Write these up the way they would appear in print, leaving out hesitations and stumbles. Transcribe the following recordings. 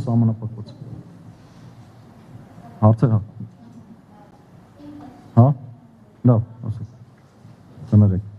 սահմանափակված։ Հարցեր հա։ Հա։ Լավ, ասեք։ Կներեք։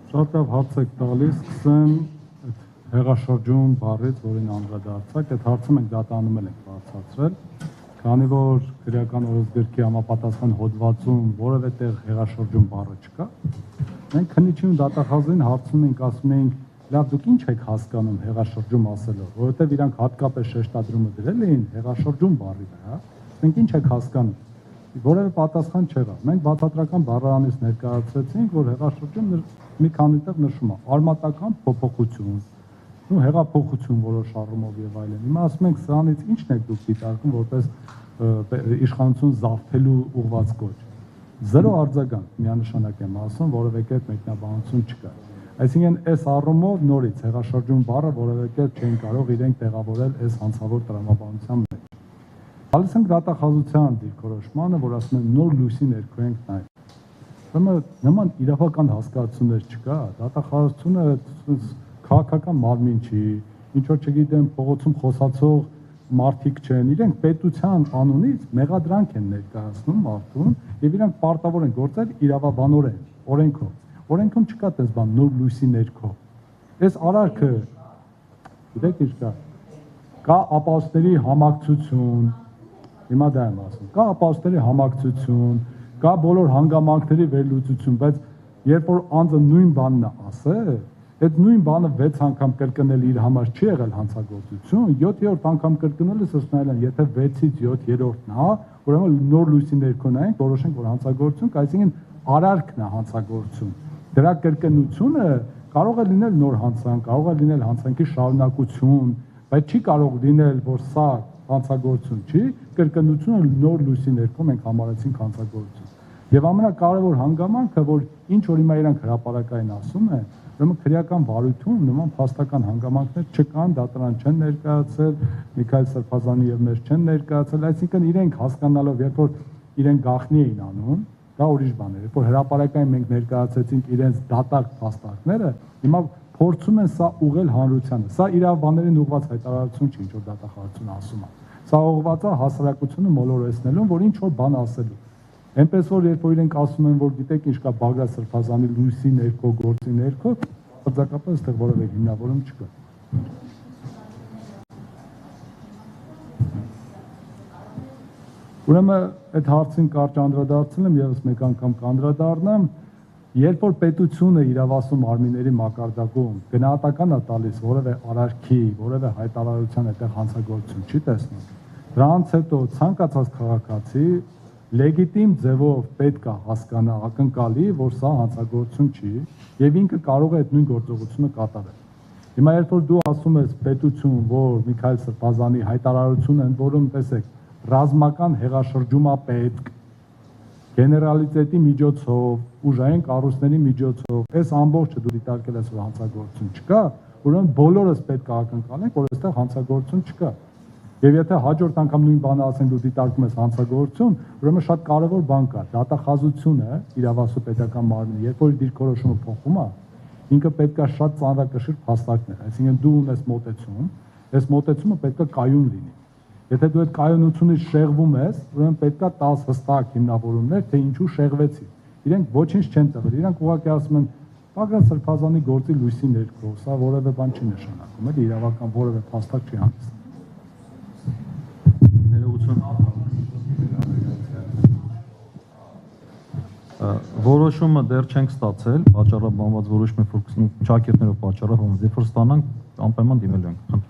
Շատ լավ հարց եք տալիս, սկսեմ այդ հեղաշրջում բառից, որին անդրադարձակ, այդ հարցը մենք դատանում ենք բարձրացրել, քանի որ քրեական օրենսգրքի համապատասխան հոդվածում որևէ տեղ հեղաշրջում բառը չկա, մենք քննիչին ու դատախազին հարցնում ենք, ասում ենք, լավ դուք ինչ եք հասկանում հեղաշրջում ասելով, որովհետև իրանք հատկապես շեշտադրումը դրել էին հեղաշրջում բառի վրա, մենք ինչ եք հասկանում, որևէ պատասխան չեղավ, մենք բացատրական բառարանից ներկայացրեցինք, որ հեղաշրջում մի քանի տեղ նշում է արմատական փոփոխություն, ու հեղափոխություն որոշ առումով եւ այլն։ Հիմա ասում ենք սրանից ի՞նչն եք դուք դիտարկում որպես իշխանություն զավթելու ուղղված կոչ։ Զերո արձագանք, միանշանակ եմ ասում, որևէ կերպ մեկնաբանություն չկա։ Այսինքն այս առումով նորից հեղաշրջում բառը որևէ կերպ չեն կարող իրենք տեղավորել այս հանցավոր տրամաբանության մեջ։ Գալիս ենք դատախազության դիրքորոշմանը, որ ասում են նոր լույսի ներքո ենք նայ։ Նման իրավական հասկացություններ չկա, դատախազությունը քաղաքական մարմին չի, ինչ որ չգիտեմ, փողոցում խոսացող մարդիկ չեն, իրենք պետության անունից մեղադրանք են ներկայացնում մարդուն եւ իրանք պարտավոր են գործել իրավաբանորեն, օրենքով։ Օրենքում չկա այդպես բան նոր լույսի ներքո։ Այս արարքը գիտեք ինչ կա ապահովների համակցություն, հիմա դա եմ ասում, կա ապահովների համակցություն, կա բոլոր հանգամանքների վերլուծություն, բայց երբ որ անձը նույն բանն է ասել, այդ նույն բանը 6 անգամ կրկնել իր համար չի եղել հանցագործություն, 7-րդ անգամ կրկնելս ասնայել են, եթե 6-ից 7-րդն է, ուրեմն նոր լույսի ներքո նայենք, որոշենք, որ հանցագործություն, այսինքն արարքն է հանցագործություն։ Դրա կրկնությունը կարող է լինել նոր հանցանք, կարող է լինել հանցանքի շարունակություն, բայց չի կարող լինել, որ սա հանցագործություն չի, կրկնությունը նոր լույսի ներքո մենք համարեցինք հանցագործություն։ Եվ ամենակարևոր հանգամանքը, որ ինչ որ հիմա իրանք հրապարակային ասում են, ուրեմն քրեական վարույթում նման փաստական հանգամանքներ չկան, դատարան չեն ներկայացել, Միքայել Սրբազանի եւ մեր չեն ներկայացել, այսինքն իրենք հասկանալով, երբ որ իրենք գաղտնի էին անում, դա ուրիշ բան էր, երբ որ հրապարակային մենք ներկայացեցինք իրենց դատարկ փաստարկները, հիմա փորձում են սա ուղղել հանրությանը։ Սա իրավաբաններին ուղղված հայտարարություն չի, ինչ որ դատախազությունը ասում է։ Սա ուղղված է հասարակությունը մոլորեցնելուն, որ ինչ որ բան ասելու։ Այնպես որ երբ որ իրենք ասում են, որ գիտեք ինչ կա Բագրատ Սրբազանի լույսի ներքո, գործի ներքո, պարզապես այստեղ որևէ հիմնավորում չկա։ Ուրեմն այդ հարցին կարճ անդրադարձել եմ, եւս մեկ անգամ կանդրադառնամ, երբ որ պետությունը իրավասու մարմինների մակարդակում գնահատական է տալիս որևէ արարքի, որևէ հայտարարության այդտեղ հանցագործություն չի տեսնում, դրանից հետո ցանկացած քաղաքացի լեգիտիմ ձևով պետք է հասկանա ակնկալի, որ սա հանցագործություն չի եւ ինքը կարող է այդ նույն գործողությունը կատարել։ Հիմա երբ որ դու ասում ես պետություն, որ Միքայել Սրբազանի հայտարարությունը ընդ որում տեսեք, ռազմական հեղաշրջում է պետք, գեներալիտետի միջոցով, ուժային կառույցների միջոցով, այս ամբողջը դու դիտարկել ես, որ հանցագործություն չկա, ուրեմն բոլորս պետք է ակնկալենք, որ այստեղ հանցագործություն չկա։ Եվ եթե հաջորդ անգամ նույն բանը ասենք դու դիտարկում ես հանցագործություն, ուրեմն շատ կարևոր բան կա, դատախազությունը իրավասու պետական մարմինը, երբ որ դիրքորոշումը փոխում է, ինքը պետք է շատ ծանրակշիռ փաստարկներ, այսինքն դու ունես մոտեցում, այս մոտեցումը պետք է կայուն լինի։ Եթե դու այդ կայունությունից շեղվում ես, ուրեմն պետք է 10 հստակ հիմնավորումներ, թե ինչու շեղվեցի։ Իրենք ոչինչ չեն տվել, իրենք ուղղակի ասում են Բագրատ Սրբազանի գործի լույսի ներքո, սա որևէ բան չի նշանակում, էլի իրավական որևէ փաստակ չի հանդիսանում։ Որոշումը դեռ չենք ստացել, պատճառաբանված որոշումի շակերտներով պատճառաբանված, երբ որ ստանանք անպայման դիմելու ենք։